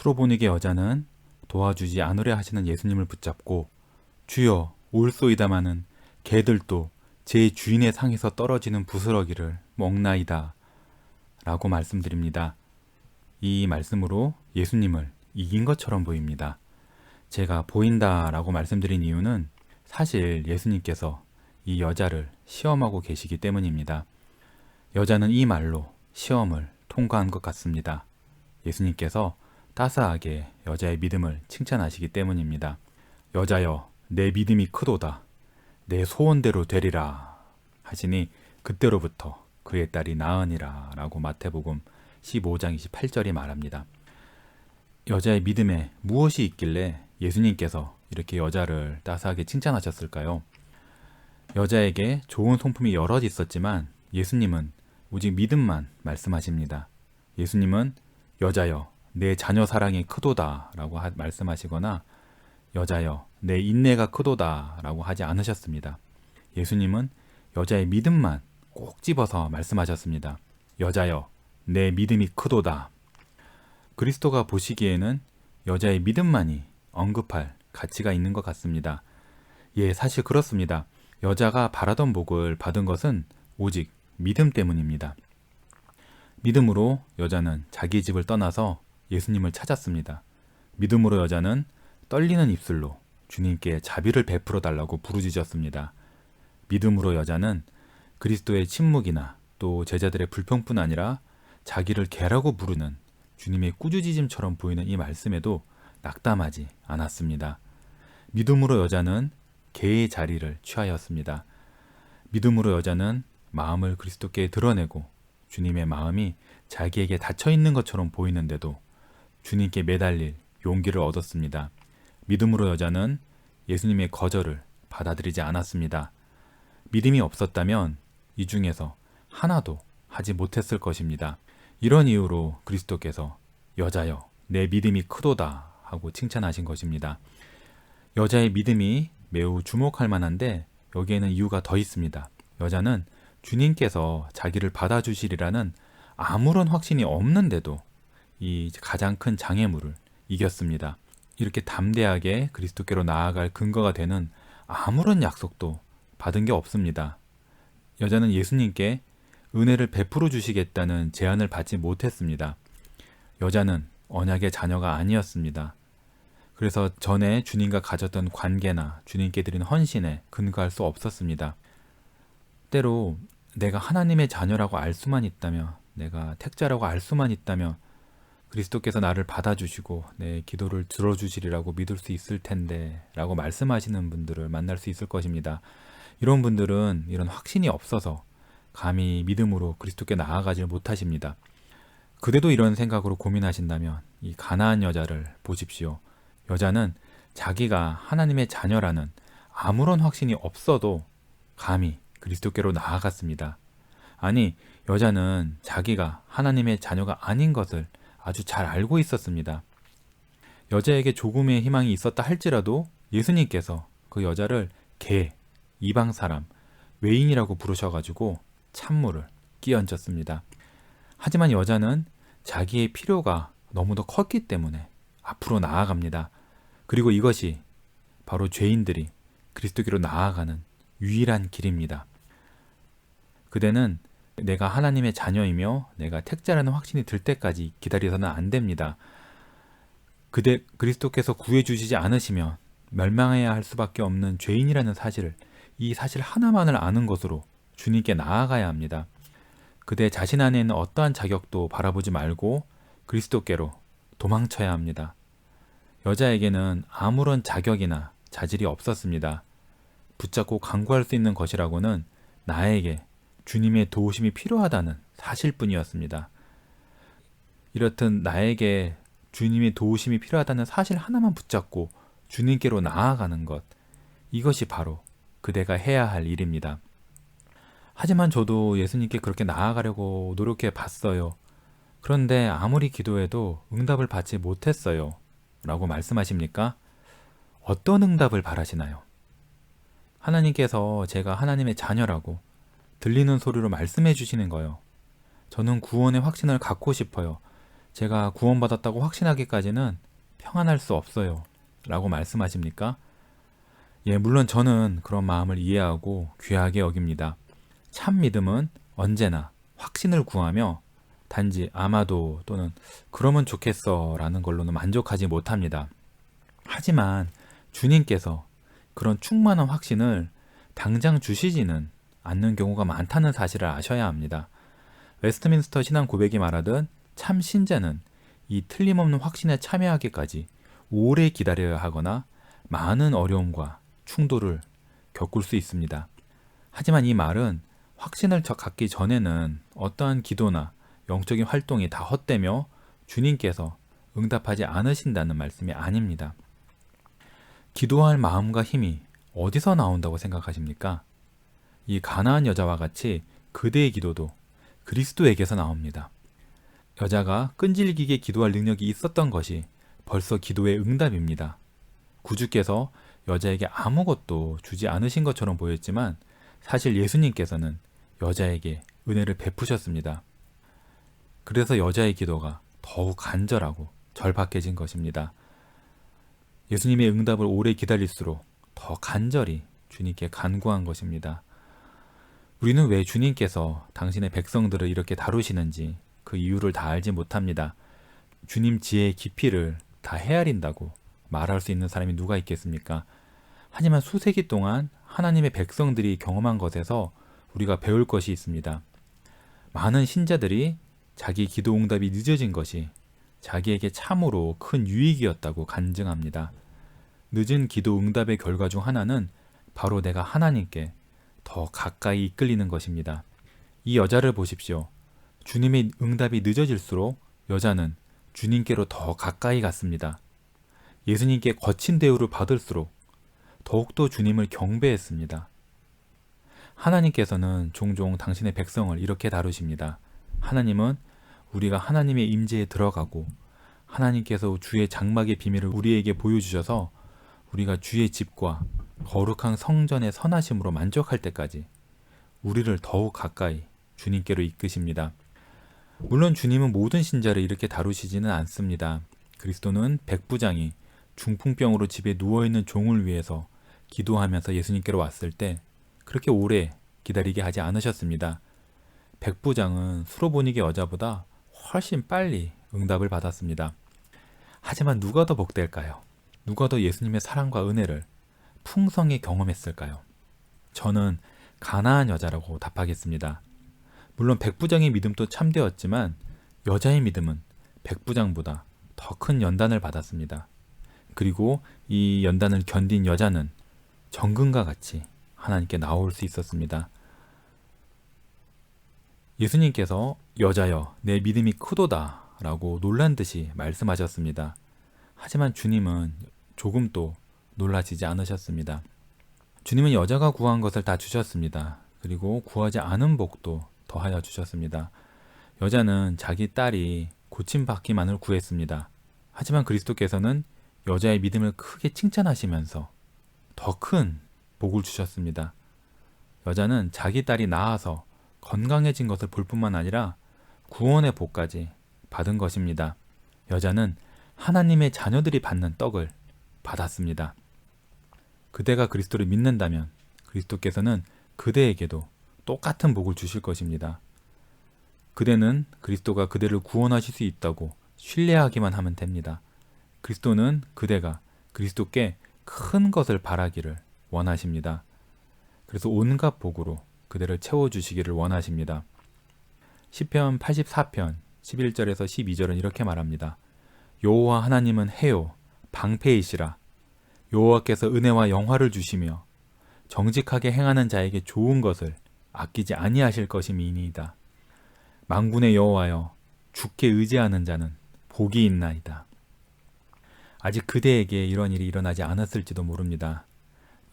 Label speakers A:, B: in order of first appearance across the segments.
A: 수로보니게 여자는 도와주지 않으려 하시는 예수님을 붙잡고 주여 올소이다마는 개들도 제 주인의 상에서 떨어지는 부스러기를 먹나이다 라고 말씀드립니다. 이 말씀으로 예수님을 이긴 것처럼 보입니다. 제가 보인다 라고 말씀드린 이유는 사실 예수님께서 이 여자를 시험하고 계시기 때문입니다. 여자는 이 말로 시험을 통과한 것 같습니다. 예수님께서 따스하게 여자의 믿음을 칭찬하시기 때문입니다. 여자여, 내 믿음이 크도다. 내 소원대로 되리라 하시니 그때로부터 그의 딸이 나으니라 라고 마태복음 15장 28절이 말합니다. 여자의 믿음에 무엇이 있길래 예수님께서 이렇게 여자를 따스하게 칭찬하셨을까요? 여자에게 좋은 성품이 여럿 있었지만 예수님은 오직 믿음만 말씀하십니다. 예수님은 여자여 내 자녀 사랑이 크도다 라고 말씀하시거나 여자여 내 인내가 크도다 라고 하지 않으셨습니다. 예수님은 여자의 믿음만 꼭 집어서 말씀하셨습니다. 여자여 내 믿음이 크도다. 그리스도가 보시기에는 여자의 믿음만이 언급할 가치가 있는 것 같습니다. 예, 사실 그렇습니다. 여자가 바라던 복을 받은 것은 오직 믿음 때문입니다. 믿음으로 여자는 자기 집을 떠나서 예수님을 찾았습니다. 믿음으로 여자는 떨리는 입술로 주님께 자비를 베풀어 달라고 부르짖었습니다. 믿음으로 여자는 그리스도의 침묵이나 또 제자들의 불평뿐 아니라 자기를 개라고 부르는 주님의 꾸짖음처럼 보이는 이 말씀에도 낙담하지 않았습니다. 믿음으로 여자는 개의 자리를 취하였습니다. 믿음으로 여자는 마음을 그리스도께 드러내고 주님의 마음이 자기에게 닫혀있는 것처럼 보이는데도 주님께 매달릴 용기를 얻었습니다. 믿음으로 여자는 예수님의 거절을 받아들이지 않았습니다. 믿음이 없었다면 이 중에서 하나도 하지 못했을 것입니다. 이런 이유로 그리스도께서 여자여 내 믿음이 크도다 하고 칭찬하신 것입니다. 여자의 믿음이 매우 주목할 만한데 여기에는 이유가 더 있습니다. 여자는 주님께서 자기를 받아주시리라는 아무런 확신이 없는데도 이 가장 큰 장애물을 이겼습니다. 이렇게 담대하게 그리스도께로 나아갈 근거가 되는 아무런 약속도 받은 게 없습니다. 여자는 예수님께 은혜를 베풀어 주시겠다는 제안을 받지 못했습니다. 여자는 언약의 자녀가 아니었습니다. 그래서 전에 주님과 가졌던 관계나 주님께 드린 헌신에 근거할 수 없었습니다. 때로 내가 하나님의 자녀라고 알 수만 있다면, 내가 택자라고 알 수만 있다면 그리스도께서 나를 받아주시고 내 기도를 들어주시리라고 믿을 수 있을 텐데 라고 말씀하시는 분들을 만날 수 있을 것입니다. 이런 분들은 이런 확신이 없어서 감히 믿음으로 그리스도께 나아가지 못하십니다. 그대도 이런 생각으로 고민하신다면 이 가나안 여자를 보십시오. 여자는 자기가 하나님의 자녀라는 아무런 확신이 없어도 감히 그리스도께로 나아갔습니다. 아니, 여자는 자기가 하나님의 자녀가 아닌 것을 아주 잘 알고 있었습니다. 여자에게 조금의 희망이 있었다 할지라도 예수님께서 그 여자를 개, 이방 사람, 외인이라고 부르셔가지고 찬물을 끼얹었습니다. 하지만 여자는 자기의 필요가 너무도 컸기 때문에 앞으로 나아갑니다. 그리고 이것이 바로 죄인들이 그리스도께로 나아가는 유일한 길입니다. 그대는 내가 하나님의 자녀이며 내가 택자라는 확신이 들 때까지 기다려서는 안 됩니다. 그대 그리스도께서 구해주시지 않으시면 멸망해야 할 수밖에 없는 죄인이라는 사실을, 이 사실 하나만을 아는 것으로 주님께 나아가야 합니다. 그대 자신 안에 있는 어떠한 자격도 바라보지 말고 그리스도께로 도망쳐야 합니다. 여자에게는 아무런 자격이나 자질이 없었습니다. 붙잡고 강구할 수 있는 것이라고는 나에게 주님의 도우심이 필요하다는 사실뿐이었습니다. 이렇듯 나에게 주님의 도우심이 필요하다는 사실 하나만 붙잡고 주님께로 나아가는 것, 이것이 바로 그대가 해야 할 일입니다. 하지만 저도 예수님께 그렇게 나아가려고 노력해 봤어요. 그런데 아무리 기도해도 응답을 받지 못했어요. 라고 말씀하십니까? 어떤 응답을 바라시나요? 하나님께서 제가 하나님의 자녀라고 들리는 소리로 말씀해 주시는 거요. 저는 구원의 확신을 갖고 싶어요. 제가 구원받았다고 확신하기까지는 평안할 수 없어요. 라고 말씀하십니까? 예, 물론 저는 그런 마음을 이해하고 귀하게 여깁니다. 참 믿음은 언제나 확신을 구하며 단지 아마도 또는 그러면 좋겠어 라는 걸로는 만족하지 못합니다. 하지만 주님께서 그런 충만한 확신을 당장 주시지는 않는 경우가 많다는 사실을 아셔야 합니다. 웨스트민스터 신앙 고백이 말하듯 참 신자는 이 틀림없는 확신에 참여하기까지 오래 기다려야 하거나 많은 어려움과 충돌을 겪을 수 있습니다. 하지만 이 말은 확신을 갖기 전에는 어떠한 기도나 영적인 활동이 다 헛되며 주님께서 응답하지 않으신다는 말씀이 아닙니다. 기도할 마음과 힘이 어디서 나온다고 생각하십니까? 이 가나안 여자와 같이 그대의 기도도 그리스도에게서 나옵니다. 여자가 끈질기게 기도할 능력이 있었던 것이 벌써 기도의 응답입니다. 구주께서 여자에게 아무것도 주지 않으신 것처럼 보였지만 사실 예수님께서는 여자에게 은혜를 베푸셨습니다. 그래서 여자의 기도가 더욱 간절하고 절박해진 것입니다. 예수님의 응답을 오래 기다릴수록 더 간절히 주님께 간구한 것입니다. 우리는 왜 주님께서 당신의 백성들을 이렇게 다루시는지 그 이유를 다 알지 못합니다. 주님 지혜의 깊이를 다 헤아린다고 말할 수 있는 사람이 누가 있겠습니까? 하지만 수세기 동안 하나님의 백성들이 경험한 것에서 우리가 배울 것이 있습니다. 많은 신자들이 자기 기도 응답이 늦어진 것이 자기에게 참으로 큰 유익이었다고 간증합니다. 늦은 기도 응답의 결과 중 하나는 바로 내가 하나님께 더 가까이 이끌리는 것입니다. 이 여자를 보십시오. 주님의 응답이 늦어질수록 여자는 주님께로 더 가까이 갔습니다. 예수님께 거친 대우를 받을수록 더욱더 주님을 경배했습니다. 하나님께서는 종종 당신의 백성을 이렇게 다루십니다. 하나님은 우리가 하나님의 임재에 들어가고 하나님께서 주의 장막의 비밀을 우리에게 보여주셔서 우리가 주의 집과 거룩한 성전의 선하심으로 만족할 때까지 우리를 더욱 가까이 주님께로 이끄십니다. 물론 주님은 모든 신자를 이렇게 다루시지는 않습니다. 그리스도는 백부장이 중풍병으로 집에 누워있는 종을 위해서 기도하면서 예수님께로 왔을 때 그렇게 오래 기다리게 하지 않으셨습니다. 백부장은 수로보니게 여자보다 훨씬 빨리 응답을 받았습니다. 하지만 누가 더 복될까요? 누가 더 예수님의 사랑과 은혜를 풍성히 경험했을까요? 저는 가나안 여자라고 답하겠습니다. 물론 백부장의 믿음도 참되었지만 여자의 믿음은 백부장보다 더 큰 연단을 받았습니다. 그리고 이 연단을 견딘 여자는 정금과 같이 하나님께 나올 수 있었습니다. 예수님께서 여자여 내 믿음이 크도다 라고 놀란 듯이 말씀하셨습니다. 하지만 주님은 조금도 놀라지지 않으셨습니다. 주님은 여자가 구한 것을 다 주셨습니다. 그리고 구하지 않은 복도 더하여 주셨습니다. 여자는 자기 딸이 고침받기만을 구했습니다. 하지만 그리스도께서는 여자의 믿음을 크게 칭찬하시면서 더 큰 복을 주셨습니다. 여자는 자기 딸이 나아서 건강해진 것을 볼 뿐만 아니라 구원의 복까지 받은 것입니다. 여자는 하나님의 자녀들이 받는 떡을 받았습니다. 그대가 그리스도를 믿는다면 그리스도께서는 그대에게도 똑같은 복을 주실 것입니다. 그대는 그리스도가 그대를 구원하실 수 있다고 신뢰하기만 하면 됩니다. 그리스도는 그대가 그리스도께 큰 것을 바라기를 원하십니다. 그래서 온갖 복으로 그대를 채워주시기를 원하십니다. 시편 84편 11절에서 12절은 이렇게 말합니다. 여호와 하나님은 해요 방패이시라. 여호와께서 은혜와 영화를 주시며 정직하게 행하는 자에게 좋은 것을 아끼지 아니하실 것임이니이다. 만군의 여호와여 주께 의지하는 자는 복이 있나이다. 아직 그대에게 이런 일이 일어나지 않았을지도 모릅니다.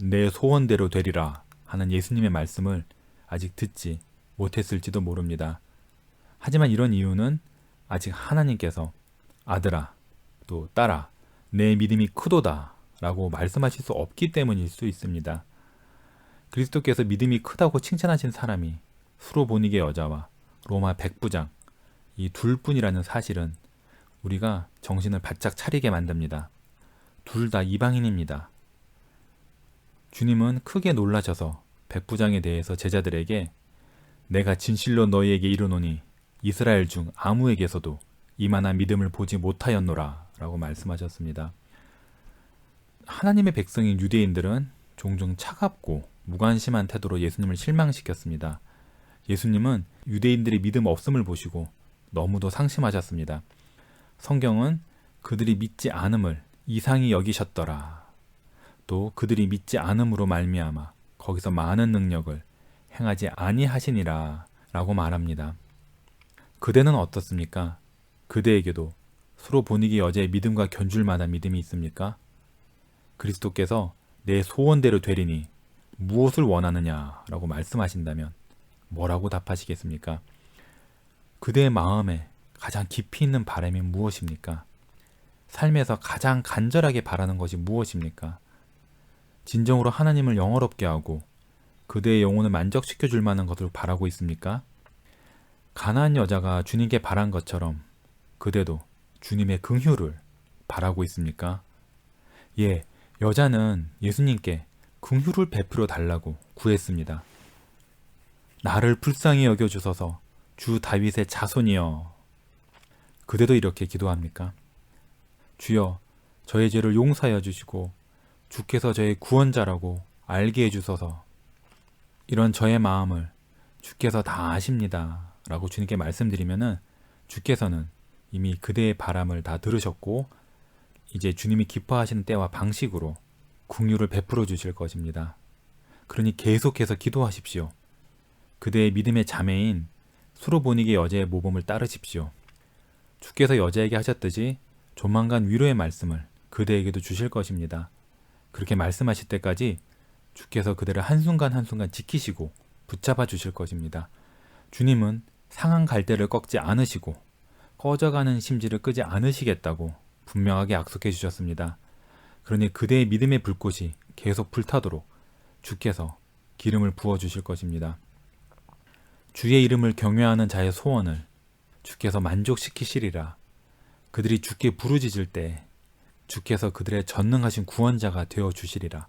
A: 내 소원대로 되리라 하는 예수님의 말씀을 아직 듣지 못했을지도 모릅니다. 하지만 이런 이유는 아직 하나님께서 아들아 또 딸아 내 믿음이 크도다 라고 말씀하실 수 없기 때문일 수 있습니다. 그리스도께서 믿음이 크다고 칭찬하신 사람이 수로보니게 여자와 로마 백부장 이 둘뿐이라는 사실은 우리가 정신을 바짝 차리게 만듭니다. 둘 다 이방인입니다. 주님은 크게 놀라셔서 백부장에 대해서 제자들에게 내가 진실로 너희에게 이르노니 이스라엘 중 아무에게서도 이만한 믿음을 보지 못하였노라 라고 말씀하셨습니다. 하나님의 백성인 유대인들은 종종 차갑고 무관심한 태도로 예수님을 실망시켰습니다. 예수님은 유대인들의 믿음 없음을 보시고 너무도 상심하셨습니다. 성경은 그들이 믿지 않음을 이상히 여기셨더라. 또 그들이 믿지 않음으로 말미암아 거기서 많은 능력을 행하지 아니하시니라 라고 말합니다. 그대는 어떻습니까? 그대에게도 수로보니게 여자의 믿음과 견줄 만한 믿음이 있습니까? 그리스도께서 내 소원대로 되리니 무엇을 원하느냐 라고 말씀하신다면 뭐라고 답하시겠습니까? 그대의 마음에 가장 깊이 있는 바람이 무엇입니까? 삶에서 가장 간절하게 바라는 것이 무엇입니까? 진정으로 하나님을 영화롭게 하고 그대의 영혼을 만족시켜 줄 만한 것을 바라고 있습니까? 가나안 여자가 주님께 바란 것처럼 그대도 주님의 긍휼을 바라고 있습니까? 예, 여자는 예수님께 긍휼을 베풀어 달라고 구했습니다. 나를 불쌍히 여겨주소서 주 다윗의 자손이여. 그대도 이렇게 기도합니까? 주여, 저의 죄를 용서하여 주시고 주께서 저의 구원자라고 알게 해주소서. 이런 저의 마음을 주께서 다 아십니다 라고 주님께 말씀드리면은 주께서는 이미 그대의 바람을 다 들으셨고 이제 주님이 기뻐하시는 때와 방식으로 긍휼을 베풀어 주실 것입니다. 그러니 계속해서 기도하십시오. 그대의 믿음의 자매인 수로보니게 여자의 모범을 따르십시오. 주께서 여자에게 하셨듯이 조만간 위로의 말씀을 그대에게도 주실 것입니다. 그렇게 말씀하실 때까지 주께서 그대를 한순간 한순간 지키시고 붙잡아 주실 것입니다. 주님은 상한 갈대를 꺾지 않으시고 꺼져가는 심지를 끄지 않으시겠다고 분명하게 약속해 주셨습니다. 그러니 그대의 믿음의 불꽃이 계속 불타도록 주께서 기름을 부어 주실 것입니다. 주의 이름을 경외하는 자의 소원을 주께서 만족시키시리라. 그들이 주께 부르짖을 때 주께서 그들의 전능하신 구원자가 되어 주시리라.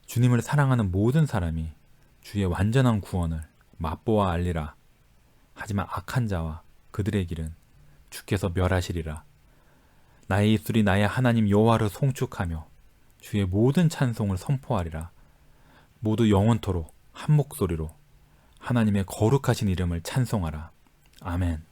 A: 주님을 사랑하는 모든 사람이 주의 완전한 구원을 맛보아 알리라. 하지만 악한 자와 그들의 길은 주께서 멸하시리라. 나의 입술이 나의 하나님 여호와를 송축하며 주의 모든 찬송을 선포하리라. 모두 영원토록 한 목소리로 하나님의 거룩하신 이름을 찬송하라. 아멘.